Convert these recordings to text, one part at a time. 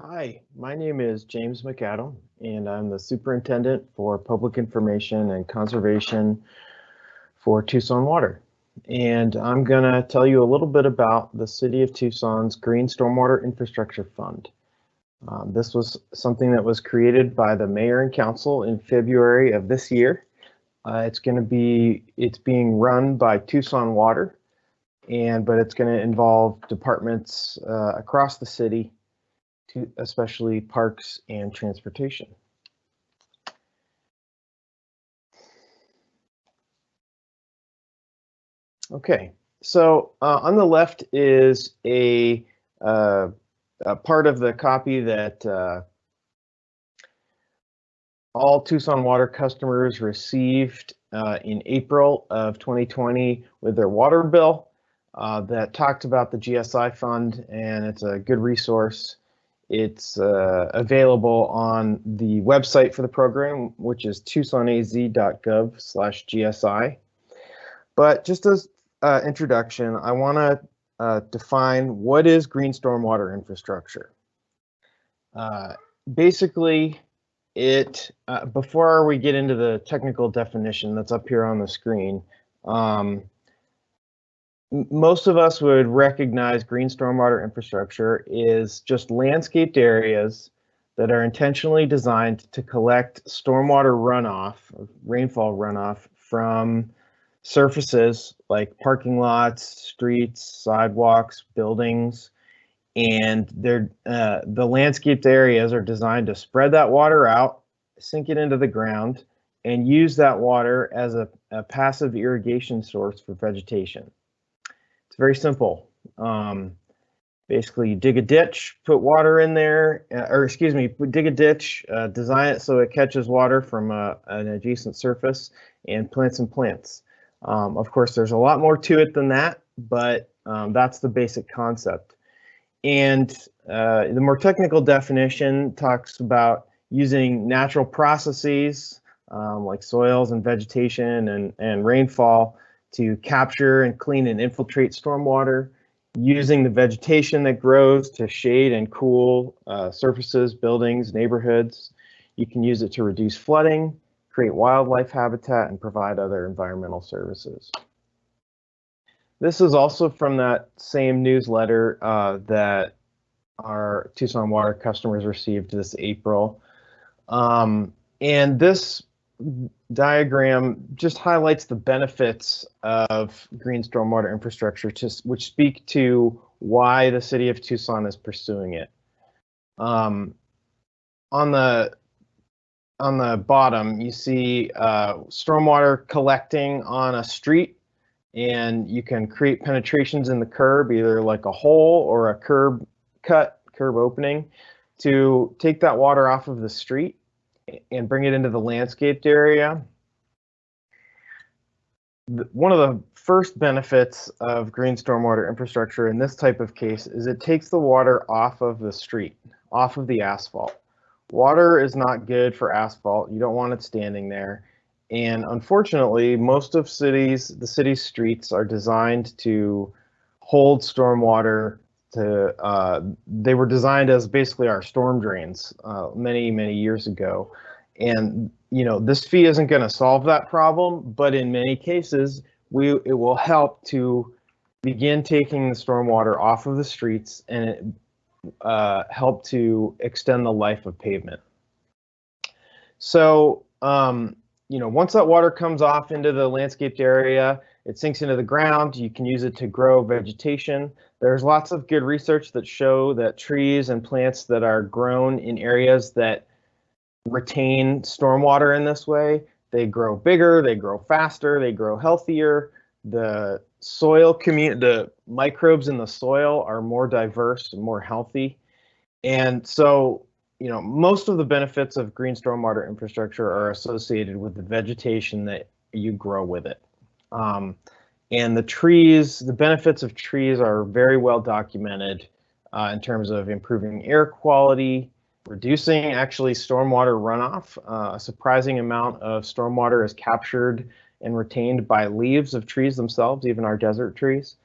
Hi, my name is James McAdam, and I'm the Superintendent for Public Information and Conservation for Tucson Water. And I'm going to tell you a little bit about the City of Tucson's Green Stormwater Infrastructure Fund. This was something that was created by the Mayor and Council in February of this year. It's being run by Tucson Water, but it's going to involve departments across the city, especially parks and transportation. Okay, so on the left is a part of the copy that all Tucson Water customers received in April of 2020 with their water bill that talked about the GSI fund, and it's a good resource. It's available on the website for the program, which is tucsonaz.gov/GSI. But just as introduction, I want to define what is green stormwater infrastructure. Basically, before we get into the technical definition that's up here on the screen, most of us would recognize green stormwater infrastructure is just landscaped areas that are intentionally designed to collect stormwater runoff, rainfall runoff from surfaces like parking lots, streets, sidewalks, buildings, and the landscaped areas are designed to spread that water out, sink it into the ground, and use that water as a passive irrigation source for vegetation. It's very simple. Basically, you dig a ditch, put water in there, dig a ditch, design it so it catches water from an adjacent surface and plants some plants. Of course, there's a lot more to it than that, but that's the basic concept. And the more technical definition talks about using natural processes like soils and vegetation and rainfall to capture and clean and infiltrate stormwater, using the vegetation that grows to shade and cool surfaces, buildings, neighborhoods. You can use it to reduce flooding, create wildlife habitat, and provide other environmental services. This is also from that same newsletter that our Tucson Water customers received this April. And this diagram just highlights the benefits of green stormwater infrastructure, which speak to why the city of Tucson is pursuing it. On the bottom, you see stormwater collecting on a street, and you can create penetrations in the curb, either like a hole or a curb opening, to take that water off of the street and bring it into the landscaped area. One of the first benefits of green stormwater infrastructure in this type of case is it takes the water off of the street, off of the asphalt. Water is not good for asphalt. You don't want it standing there. And unfortunately, most of the city's streets are designed to hold stormwater. They were designed as basically our storm drains many, many years ago. And this fee isn't going to solve that problem, but in many cases, it will help to begin taking the stormwater off of the streets and help to extend the life of pavement. So, once that water comes off into the landscaped area, it sinks into the ground. You can use it to grow vegetation. There's lots of good research that show that trees and plants that are grown in areas that retain stormwater in this way, they grow bigger, they grow faster, they grow healthier. The microbes in the soil are more diverse and more healthy. And so, most of the benefits of green stormwater infrastructure are associated with the vegetation that you grow with it. And the benefits of trees are very well documented in terms of improving air quality, reducing actually stormwater runoff. A surprising amount of stormwater is captured and retained by leaves of trees themselves, even our desert trees.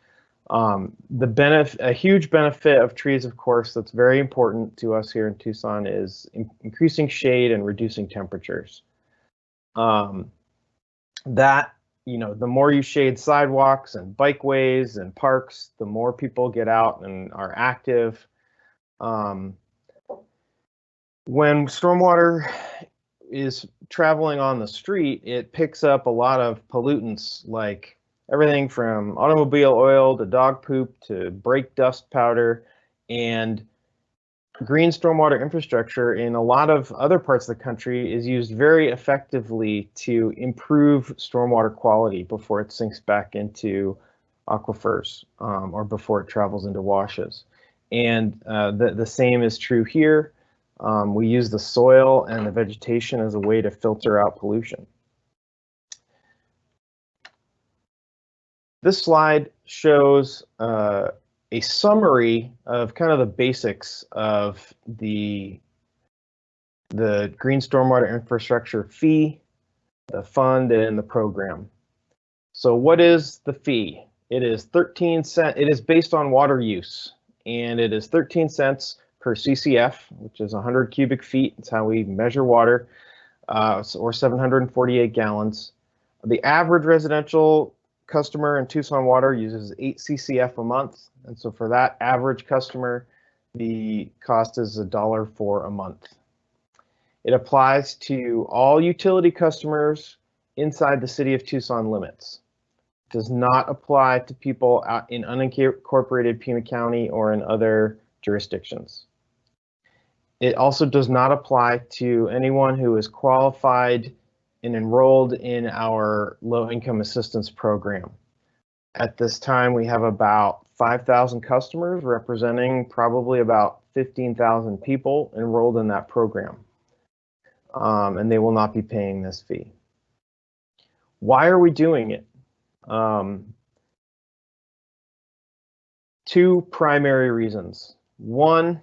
A huge benefit of trees, of course, that's very important to us here in Tucson is increasing shade and reducing temperatures. The more you shade sidewalks and bikeways and parks, the more people get out and are active. When stormwater is traveling on the street, it picks up a lot of pollutants like everything from automobile oil to dog poop to brake dust powder, and green stormwater infrastructure in a lot of other parts of the country is used very effectively to improve stormwater quality before it sinks back into aquifers or before it travels into washes. And the same is true here. We use the soil and the vegetation as a way to filter out pollution. This slide shows a summary of kind of the basics of the Green Stormwater Infrastructure Fee, the fund, and the program. So what is the fee? It is 13 cents. It is based on water use, and it is 13 cents per CCF, which is 100 cubic feet. It's how we measure water, or 748 gallons. The average residential customer in Tucson Water uses 8 CCF a month. And so for that average customer, the cost is $1 for a month. It applies to all utility customers inside the city of Tucson limits. It does not apply to people out in unincorporated Pima County or in other jurisdictions. It also does not apply to anyone who is qualified and enrolled in our low-income assistance program. At this time, we have about 5,000 customers representing probably about 15,000 people enrolled in that program, and they will not be paying this fee. Why are we doing it? Two primary reasons. One,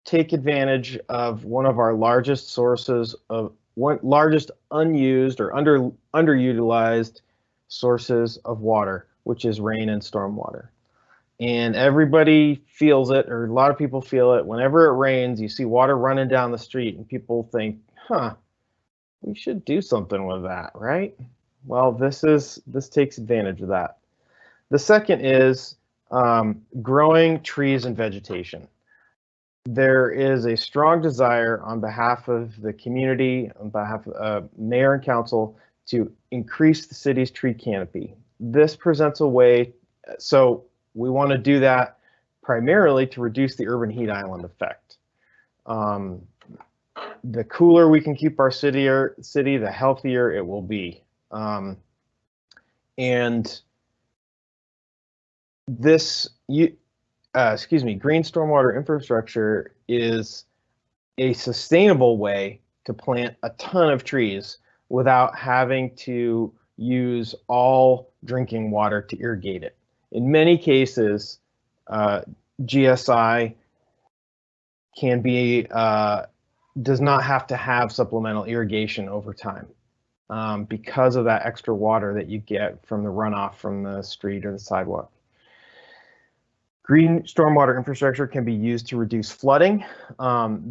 take advantage of one of our largest sources of largest unused or underutilized sources of water, which is rain and stormwater. And everybody feels it, or a lot of people feel it. Whenever it rains, you see water running down the street and people think, we should do something with that, right? Well, this takes advantage of that. The second is growing trees and vegetation. There is a strong desire on behalf of the community, on behalf of mayor and council, to increase the city's tree canopy. This presents a way, so we want to do that primarily to reduce the urban heat island effect. The cooler we can keep our city, the healthier it will be. And this, green stormwater infrastructure is a sustainable way to plant a ton of trees without having to use all drinking water to irrigate it. In many cases, GSI can be does not have to have supplemental irrigation over time because of that extra water that you get from the runoff from the street or the sidewalk. Green stormwater infrastructure can be used to reduce flooding.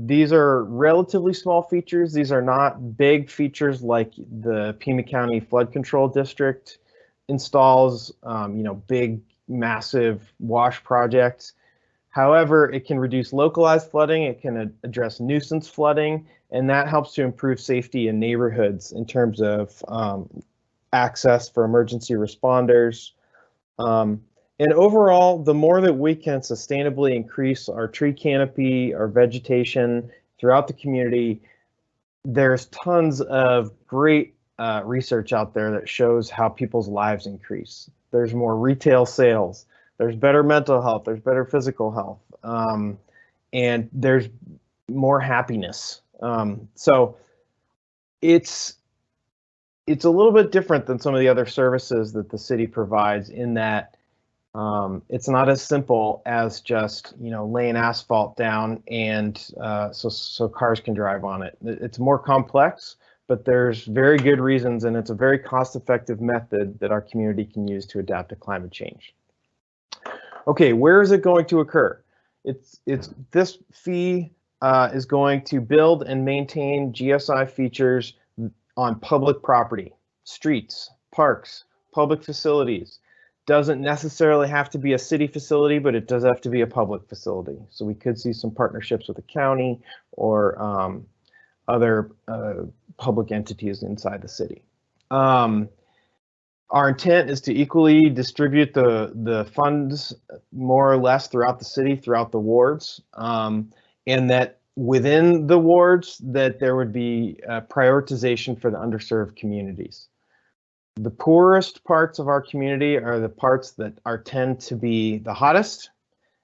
These are relatively small features. These are not big features like the Pima County Flood Control District installs, big, massive wash projects. However, it can reduce localized flooding. It can address nuisance flooding, and that helps to improve safety in neighborhoods in terms of access for emergency responders. And overall, the more that we can sustainably increase our tree canopy, our vegetation throughout the community, there's tons of great research out there that shows how people's lives increase. There's more retail sales, there's better mental health, there's better physical health, and there's more happiness. So it's a little bit different than some of the other services that the city provides in that it's not as simple as just laying asphalt down and so cars can drive on it. It's more complex, but there's very good reasons, and it's a very cost-effective method that our community can use to adapt to climate change. Okay, where is it going to occur? This fee is going to build and maintain GSI features on public property, streets, parks, public facilities. Doesn't necessarily have to be a city facility, but it does have to be a public facility. So we could see some partnerships with the county or other public entities inside the city. Our intent is to equally distribute the funds more or less throughout the city, throughout the wards, and that within the wards that there would be prioritization for the underserved communities. The poorest parts of our community are the parts that tend to be the hottest,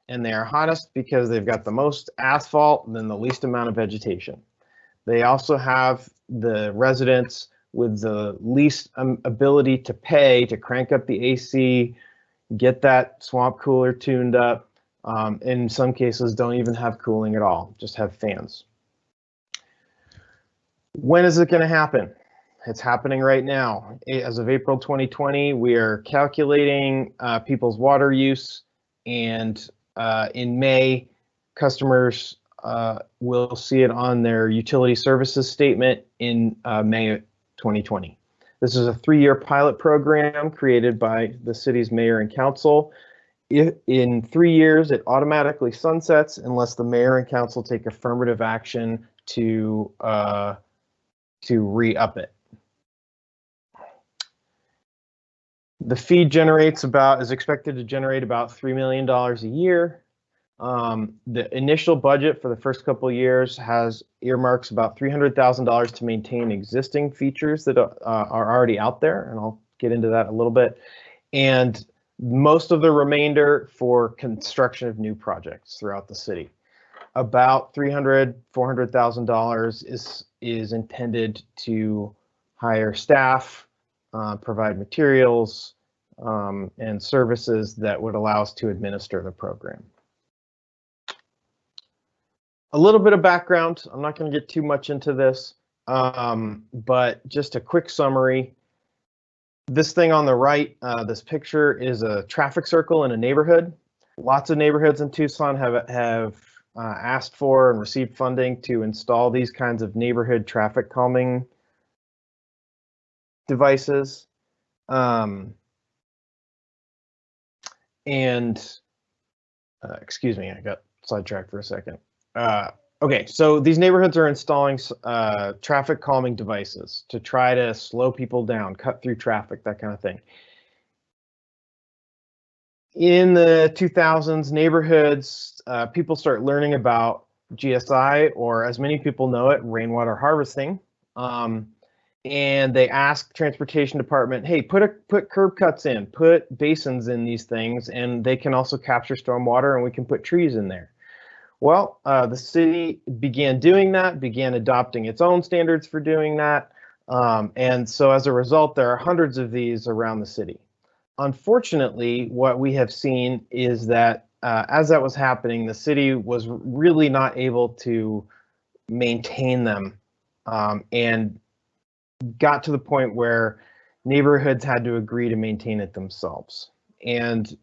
and they are hottest because they've got the most asphalt and then the least amount of vegetation. They also have the residents with the least ability to pay to crank up the AC, get that swamp cooler tuned up. In some cases, don't even have cooling at all, just have fans. When is it going to happen? It's happening right now. As of April 2020, we are calculating people's water use, and in May, customers will see it on their utility services statement in May 2020. This is a 3-year pilot program created by the city's mayor and council. In 3 years, it automatically sunsets unless the mayor and council take affirmative action to re-up it. The fee is expected to generate about $3 million a year. The initial budget for the first couple of years has earmarks about $300,000 to maintain existing features that are already out there, and I'll get into that a little bit. And most of the remainder for construction of new projects throughout the city. About $400,000 is intended to hire staff, provide materials, and services that would allow us to administer the program. A little bit of background. I'm not going to get too much into this, but just a quick summary. This thing on the right, this picture is a traffic circle in a neighborhood. Lots of neighborhoods in Tucson have asked for and received funding to install these kinds of neighborhood traffic calming devices. Excuse me, I got sidetracked for a second. Okay, so these neighborhoods are installing traffic calming devices to try to slow people down, cut through traffic, that kind of thing. In the 2000s, neighborhoods, people start learning about GSI, or as many people know it, rainwater harvesting. And they ask transportation department, hey, put curb cuts in, put basins in these things, and they can also capture stormwater, and we can put trees in there. Well, the city began doing that, began adopting its own standards for doing that. And so as a result, there are hundreds of these around the city. Unfortunately, what we have seen is that as that was happening, the city was really not able to maintain them, and got to the point where neighborhoods had to agree to maintain it themselves. And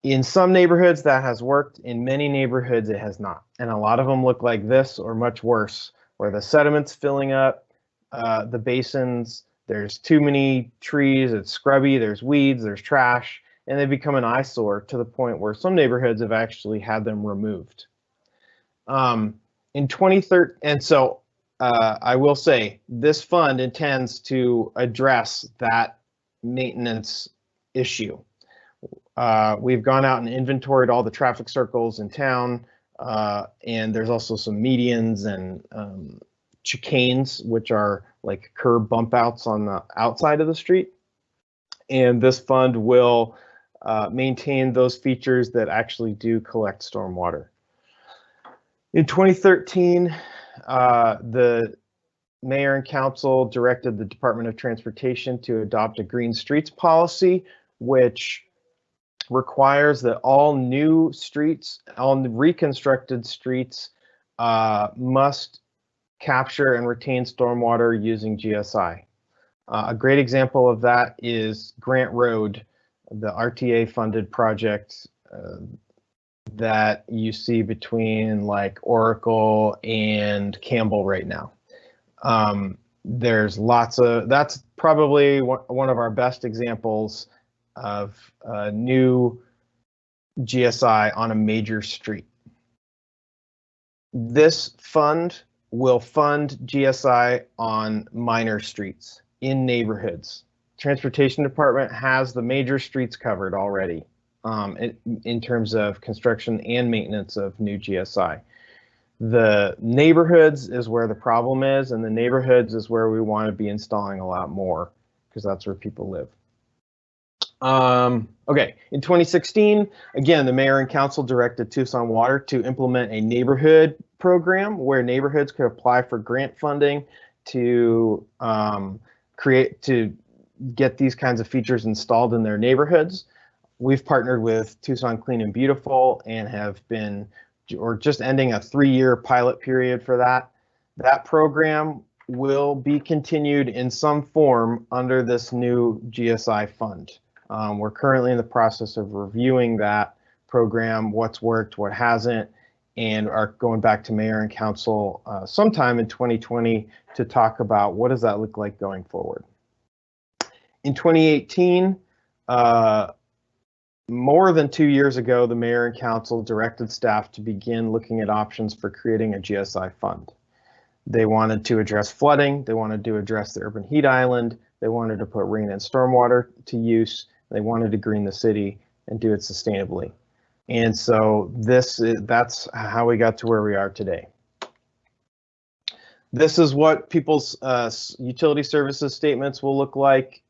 in some neighborhoods that has worked, in many neighborhoods it has not. And a lot of them look like this or much worse, where the sediment's filling up the basins, there's too many trees, it's scrubby, there's weeds, there's trash, and they become an eyesore to the point where some neighborhoods have actually had them removed. In 2013, and so I will say this fund intends to address that maintenance issue. We've gone out and inventoried all the traffic circles in town, and there's also some medians and chicanes, which are like curb bump outs on the outside of the street. And this fund will maintain those features that actually do collect stormwater. In 2013, the mayor and council directed the Department of Transportation to adopt a green streets policy, which requires that all new streets, all reconstructed streets must capture and retain stormwater using GSI. A great example of that is Grant Road, the RTA funded project that you see between like Oracle and Campbell right now. There's lots of, that's probably one of our best examples of new GSI on a major street. This fund will fund GSI on minor streets in neighborhoods. Transportation Department has the major streets covered already in terms of construction and maintenance of new GSI. The neighborhoods is where the problem is, and the neighborhoods is where we want to be installing a lot more because that's where people live. Okay, in 2016, again, the mayor and council directed Tucson Water to implement a neighborhood program where neighborhoods could apply for grant funding to get these kinds of features installed in their neighborhoods. We've partnered with Tucson Clean and Beautiful and have been, or just ending a 3-year pilot period for that. That program will be continued in some form under this new GSI fund. We're currently in the process of reviewing that program, what's worked, what hasn't, and are going back to mayor and council sometime in 2020 to talk about what does that look like going forward. In 2018, more than 2 years ago, the mayor and council directed staff to begin looking at options for creating a GSI fund. They wanted to address flooding, they wanted to address the urban heat island, they wanted to put rain and stormwater to use, they wanted to green the city and do it sustainably. And so that's how we got to where we are today. This is what people's utility services statements will look like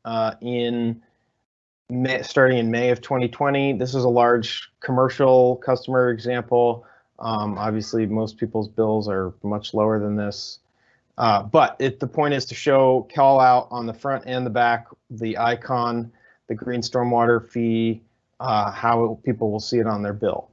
starting in May of 2020. This is a large commercial customer example. Obviously, most people's bills are much lower than this. But the point is to call out on the front and the back, the icon, the Green Stormwater Fee, how people will see it on their bill.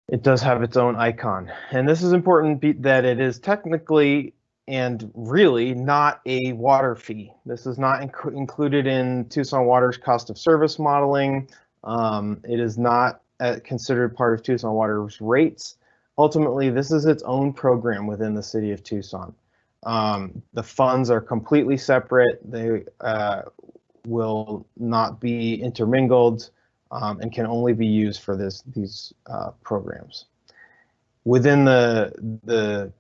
It does have its own icon. And this is important that it is technically and really not a water fee. This is not included in Tucson Water's cost of service modeling. It is not considered part of Tucson Water's rates. Ultimately, this is its own program within the city of Tucson. The funds are completely separate. They will not be intermingled and can only be used for these programs. Within the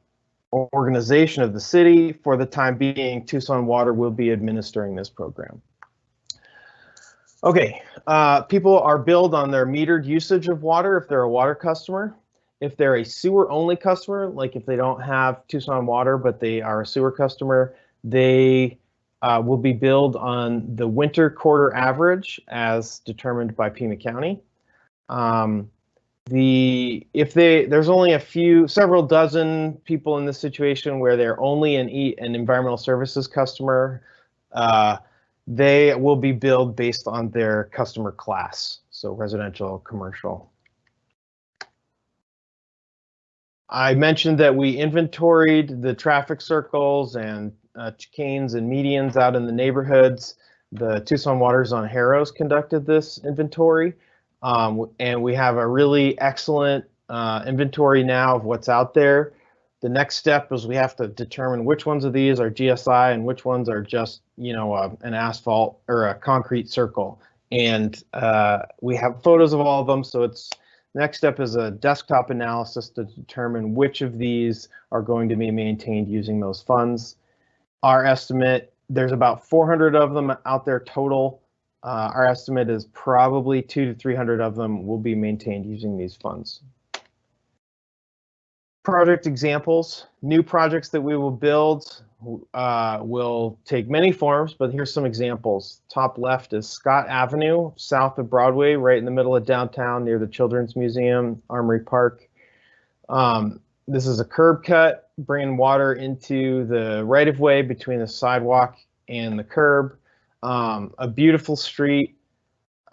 organization of the city, for the time being, Tucson Water will be administering this program. Okay, people are billed on their metered usage of water if they're a water customer. If they're a sewer only customer, like if they don't have Tucson Water, but they are a sewer customer, they will be billed on the winter quarter average as determined by Pima County. There's only several dozen people in this situation where they're only an environmental services customer, they will be billed based on their customer class, so residential, commercial. I mentioned that we inventoried the traffic circles and chicanes and medians out in the neighborhoods. The Tucson Waters on Harrows conducted this inventory, and we have a really excellent inventory now of what's out there. The next step is we have to determine which ones of these are GSI and which ones are just, an asphalt or a concrete circle. And we have photos of all of them, so next step is a desktop analysis to determine which of these are going to be maintained using those funds. Our estimate, there's about 400 of them out there total. Our estimate is probably 200 to 300 of them will be maintained using these funds. Project examples, new projects that we will build will take many forms, but here's some examples. Top left is Scott Avenue, south of Broadway, right in the middle of downtown near the Children's Museum, Armory Park. This is a curb cut, bringing water into the right-of-way between the sidewalk and the curb. A beautiful street.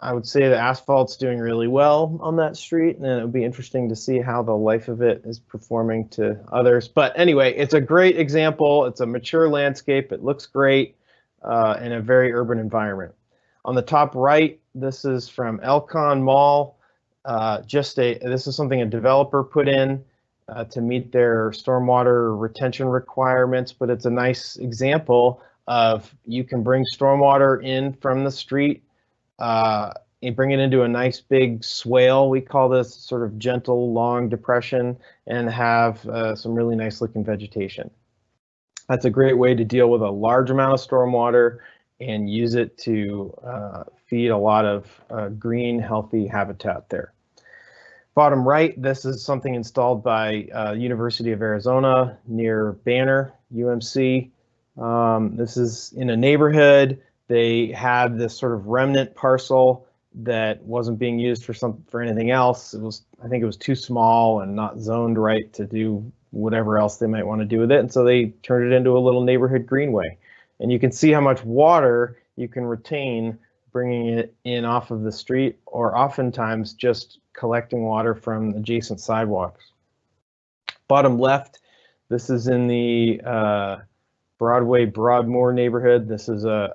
I would say the asphalt's doing really well on that street, and it would be interesting to see how the life of it is performing to others. But anyway, it's a great example. It's a mature landscape. It looks great in a very urban environment. On the top right, this is from Elcon Mall. This is something a developer put in to meet their stormwater retention requirements, but it's a nice example of you can bring stormwater in from the street and bring it into a nice big swale. We call this sort of gentle, long depression, and have some really nice looking vegetation. That's a great way to deal with a large amount of stormwater and use it to feed a lot of green, healthy habitat there. Bottom right, this is something installed by University of Arizona near Banner, UMC. This is in a neighborhood. They had this sort of remnant parcel that wasn't being used for anything else. I think it was too small and not zoned right to do whatever else they might want to do with it. And so they turned it into a little neighborhood greenway. And you can see how much water you can retain bringing it in off of the street, or oftentimes just collecting water from adjacent sidewalks. Bottom left, this is in the Broadway Broadmoor neighborhood. This is a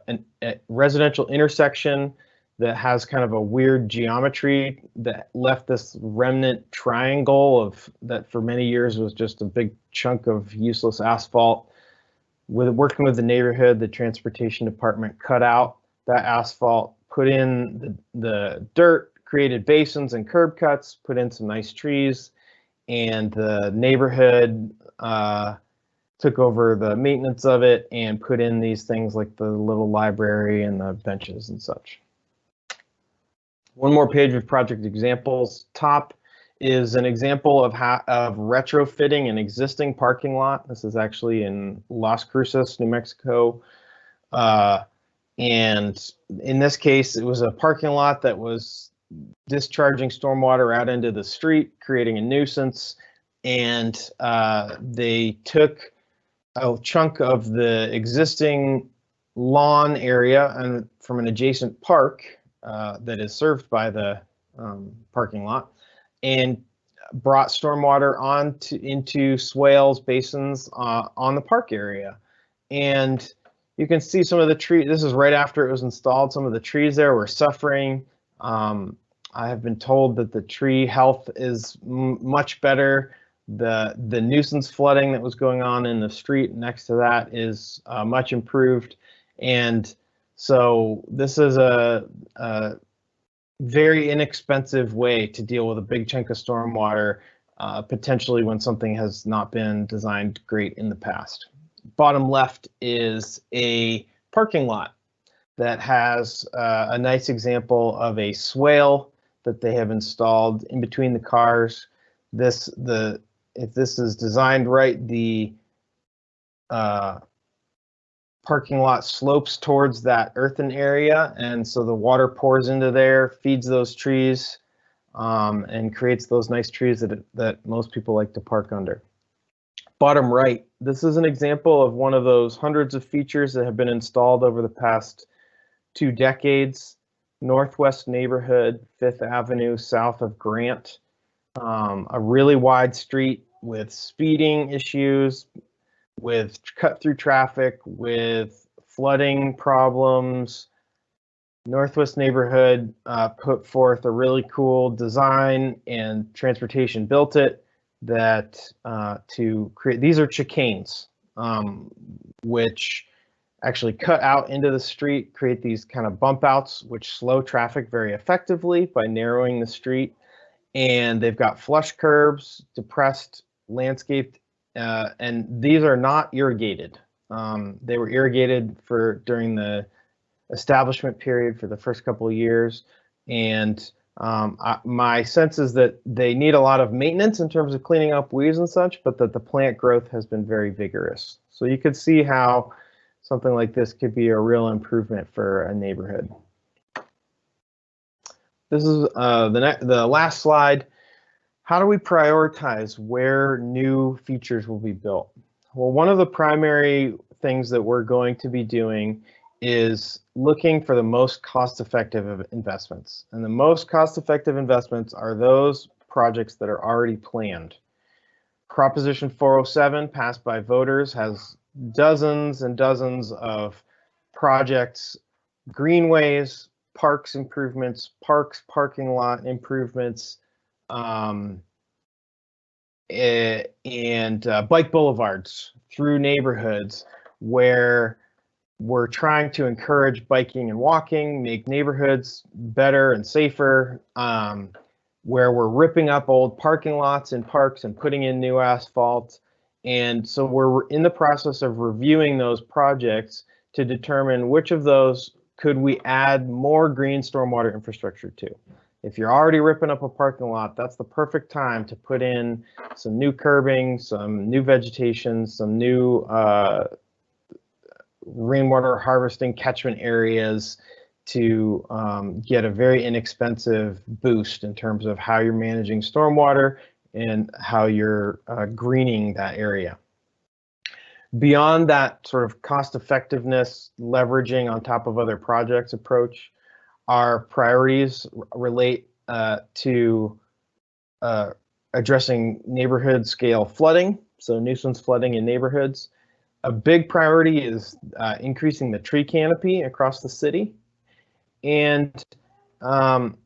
residential intersection that has kind of a weird geometry that left this remnant triangle that for many years was just a big chunk of useless asphalt. Working with the neighborhood, the transportation department cut out that asphalt, put in the dirt, created basins and curb cuts, put in some nice trees, and the neighborhood took over the maintenance of it and put in these things like the little library and the benches and such. One more page of project examples. Top is an example of retrofitting an existing parking lot. This is actually in Las Cruces, New Mexico. And in this case, it was a parking lot that was discharging stormwater out into the street, creating a nuisance. And they took a chunk of the existing lawn area and from an adjacent park that is served by the parking lot, and brought stormwater into swales, basins on the park area. And you can see some of the trees. This is right after it was installed. Some of the trees there were suffering. I have been told that the tree health is much better. The nuisance flooding that was going on in the street next to that is much improved. And so this is a very inexpensive way to deal with a big chunk of stormwater, potentially when something has not been designed great in the past. Bottom left is a parking lot that has a nice example of a swale that they have installed in between the cars. If this is designed right, the parking lot slopes towards that earthen area, and so the water pours into there, feeds those trees, and creates those nice trees that most people like to park under. Bottom right, this is an example of one of those hundreds of features that have been installed over the past 2 decades. Northwest neighborhood, 5th Avenue, south of Grant. A really wide street with speeding issues, with cut through traffic, with flooding problems. Northwest neighborhood put forth a really cool design, and transportation built it to create, these are chicanes, which actually cut out into the street, create these kind of bump outs, which slow traffic very effectively by narrowing the street. And they've got flush curbs, depressed, landscaped, and these are not irrigated. They were irrigated during the establishment period for the first couple of years. And my sense is that they need a lot of maintenance in terms of cleaning up weeds and such, but that the plant growth has been very vigorous. So you could see how something like this could be a real improvement for a neighborhood. This is the last slide. How do we prioritize where new features will be built? Well, one of the primary things that we're going to be doing is looking for the most cost-effective investments. And the most cost-effective investments are those projects that are already planned. Proposition 407, passed by voters, has dozens and dozens of projects, greenways, parks improvements, parking lot improvements, and bike boulevards through neighborhoods where we're trying to encourage biking and walking, make neighborhoods better and safer, where we're ripping up old parking lots and parks and putting in new asphalt. And so we're in the process of reviewing those projects to determine which of those could we add more green stormwater infrastructure to. If you're already ripping up a parking lot, that's the perfect time to put in some new curbing, some new vegetation, some new rainwater harvesting catchment areas to get a very inexpensive boost in terms of how you're managing stormwater and how you're greening that area. Beyond that sort of cost effectiveness, leveraging on top of other projects approach, our priorities relate to addressing neighborhood scale flooding, so nuisance flooding in neighborhoods. A big priority is increasing the tree canopy across the city. And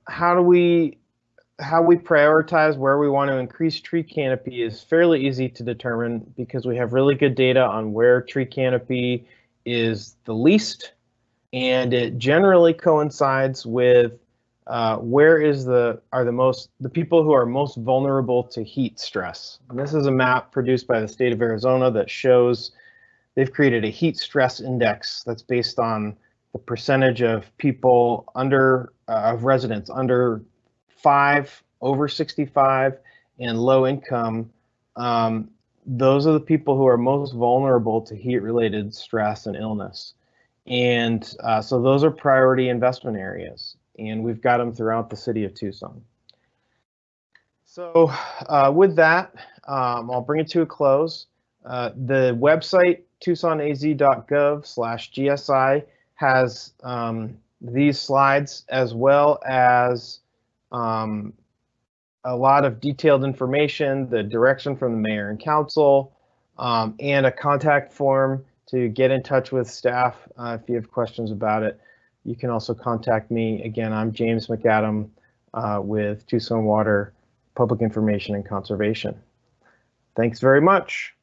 how we prioritize where we want to increase tree canopy is fairly easy to determine because we have really good data on where tree canopy is the least, and it generally coincides with where is the people who are most vulnerable to heat stress. And this is a map produced by the state of Arizona that shows they've created a heat stress index that's based on the percentage of people of residents under 5, over 65, and low income. Those are the people who are most vulnerable to heat-related stress and illness. And so those are priority investment areas, and we've got them throughout the city of Tucson. So with that, I'll bring it to a close. The website, tucsonaz.gov/GSI, has these slides as well as a lot of detailed information, the direction from the mayor and council, and a contact form to get in touch with staff if you have questions about it. You can also contact me. Again, I'm James McAdam with Tucson Water Public Information and Conservation. Thanks very much.